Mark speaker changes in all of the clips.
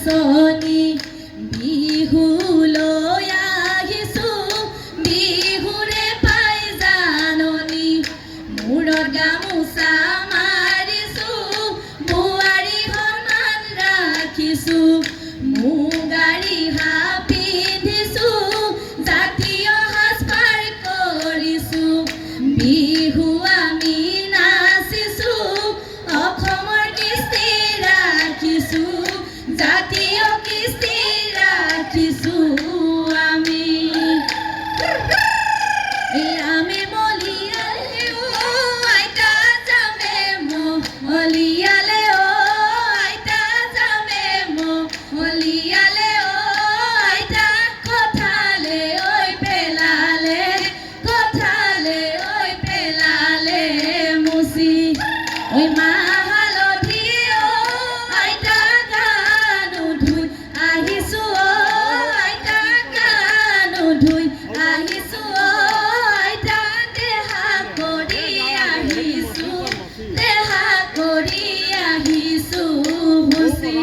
Speaker 1: নাচনী বিহুলৈ আহিছোঁ বিহুৰে পাই জাননী মূৰত গামোচা মাৰিছোঁ বোৱাৰী সন্মান ৰাখিছোঁ মুগাৰী পিন্ধিছোঁ জাতীয় সাজপাৰ কৰিছোঁ বিহু আমি নাচিছোঁ অসমৰ কৃষ্টি ৰাখিছোঁ জাতীয় কৃষ্টি ৰাখিছোঁ আমি মলিয়ালে আইতা যামে মলিয়ালে আইতা যামে মলিয়ালে আইতা কথালে ঐ পেলালে মুচি ঐ মাহ হালধি আইতা গানো ধুই আহিছোঁ আইতা গানো ধুই আহিছোঁ আইতা দেহা কৰি আহিছোঁ মুচি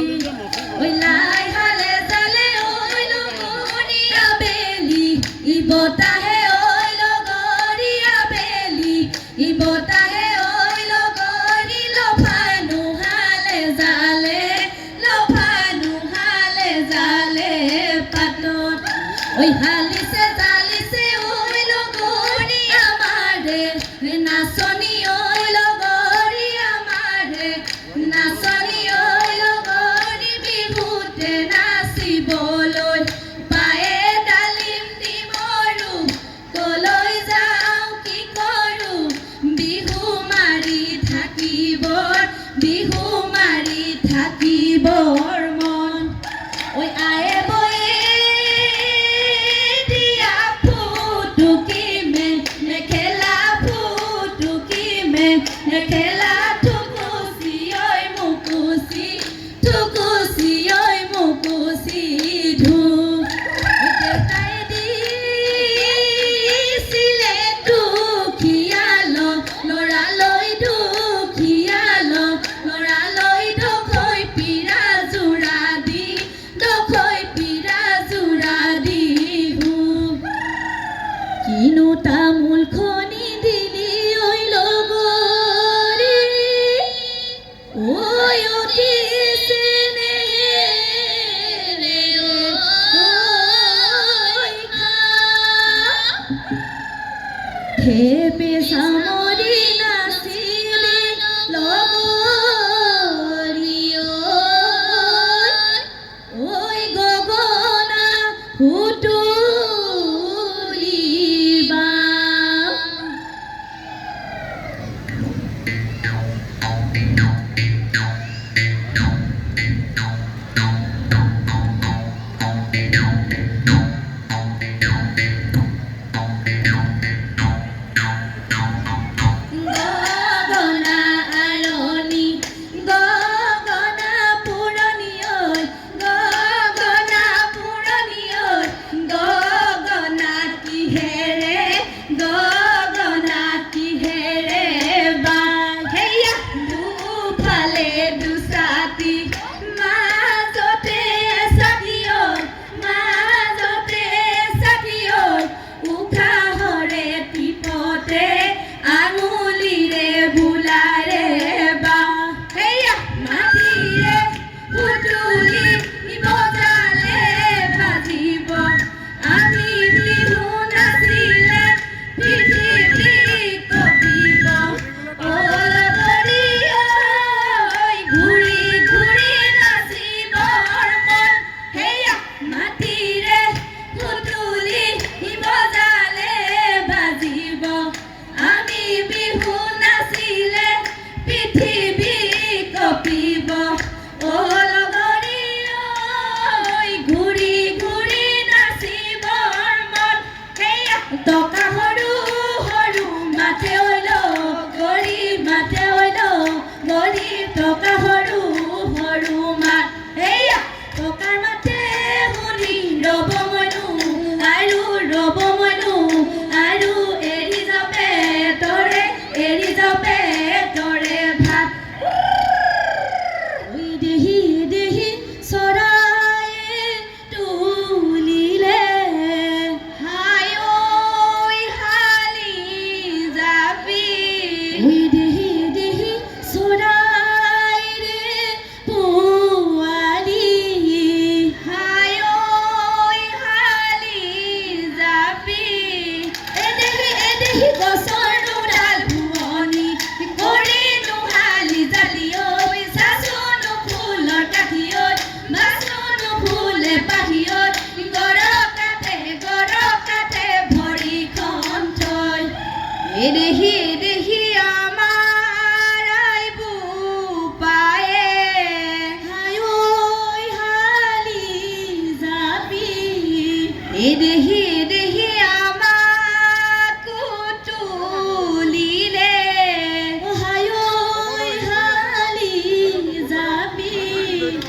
Speaker 1: ঐ লাই হালে জালে ঐ লগৰীয়া বেলি ই বতাহে ঐ লগৰীয়া বেলি ই বতাহে ঐ লগৰী লফা নোহালে জালে পাতত ঐ হালিছে জালিছে ঐ লগৰী আমাৰে নাচনী ঐ লগৰী আমাৰে নাচনী ঐ লগৰী বিহুতে নাচিবলৈ পায়ে ডালিম ডিমৰু কলৈ যাওঁ কি কৰোঁ বিহু মাৰি থাকিবৰ মন ঐ আয়ে বয়ে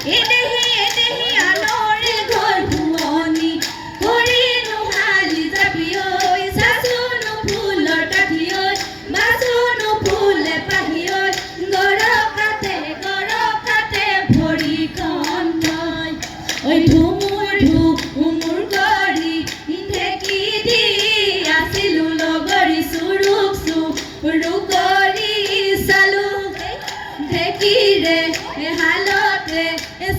Speaker 1: এদেহি আনৰে ঘৰ ভুৱনি কৰি নোহালি যাবি ঐ চাচোনো ফুলৰ কাঠি ঐ বাচোনো ফুলে পাহি ঐ গৰকাতে ভৰিখন থৈ ঐ ধুমুৰ কৰি ঢেঁকী দি আছিলো লগৰী চুৰু কৰি চালো ঢেঁকীৰে হালতে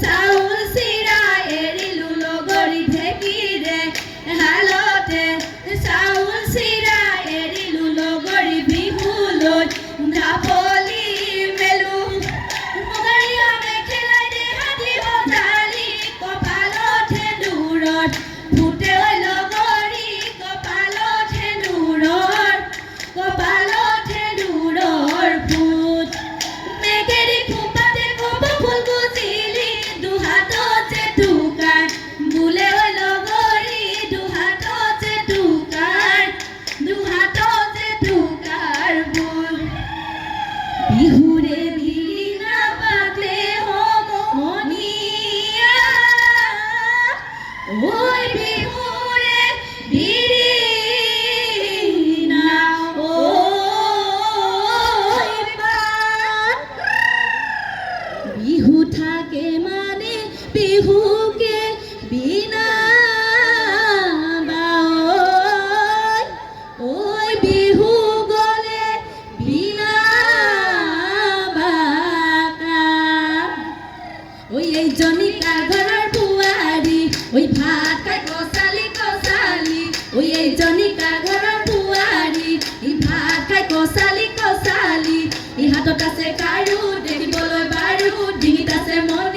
Speaker 1: চাউল চিৰা এৰিলো লগৰী ঢেঁকীৰে হালতে চাউল চিৰা এৰিলো লগৰী বিহুলৈ ঢাপলি মেলো মুগাৰীয়া মেখেলাই দেহাতি বজালি কপালত সেন্দুৰত ফুটে ঐ লগৰী কপালত সেন্দুৰৰ ফুট মেঘেৰি খোপাতে কপৌ ফুল গুজিলি দুহাতত যে টুকাৰ বোলে ঐ লগৰী দুহাতত যে টুকাৰ বোল বিহুৰে বিৰিণা পাতে সমনীয়া ঐ বিহুৰে বিৰিণা ঐ পাত বিহু থাকে মানে বিহুকে বিনা ঐ বিহু গলে বিনা ঐ এই জনিকা ঘৰৰ বোৱাৰী ঐ ভাত খাই কচালি ঐ এই জনিকা ঘৰৰ বোৱাৰী ভাত খাই কচালি হাতত আছে কাৰু দেখিবলৈ বাৰু ডিঙিত আছে মন